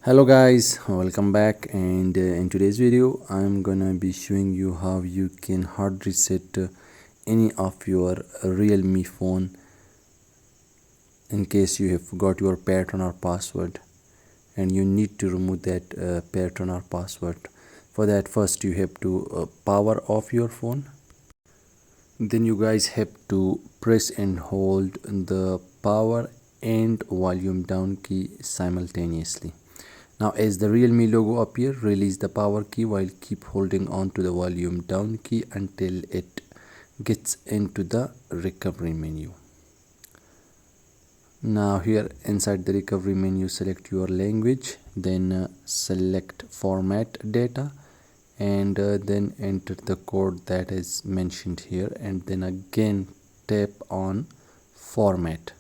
Hello guys, welcome back, and in today's video I'm gonna be showing you how you can hard reset any of your Realme phone in case you have forgot your pattern or password and you need to remove that pattern or password. For that, first you have to power off your phone. Then you guys have to press and hold the power and volume down key simultaneously. Now as the Realme logo appear, release the power key while keep holding on to the volume down key until it gets into the recovery menu. Now here inside the recovery menu, select your language, then select format data, and then enter the code that is mentioned here, and then again tap on format.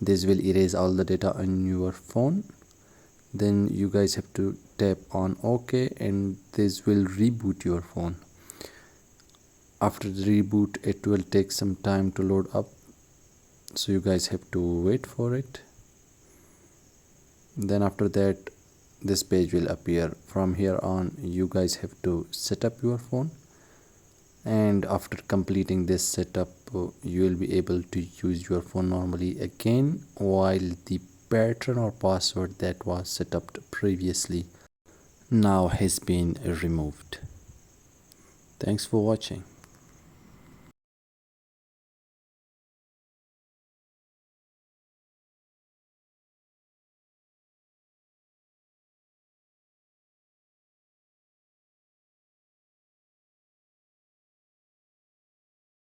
This will erase all the data on your phone. Then you guys have to tap on OK, and this will reboot your phone. After the reboot, it will take some time to load up, so you guys have to wait for it. Then after that, this page will appear. From here on, you guys have to set up your phone, and after completing this setup, you will be able to use your phone normally again, while the pattern or password that was set up previously now has been removed. Thanks for watching.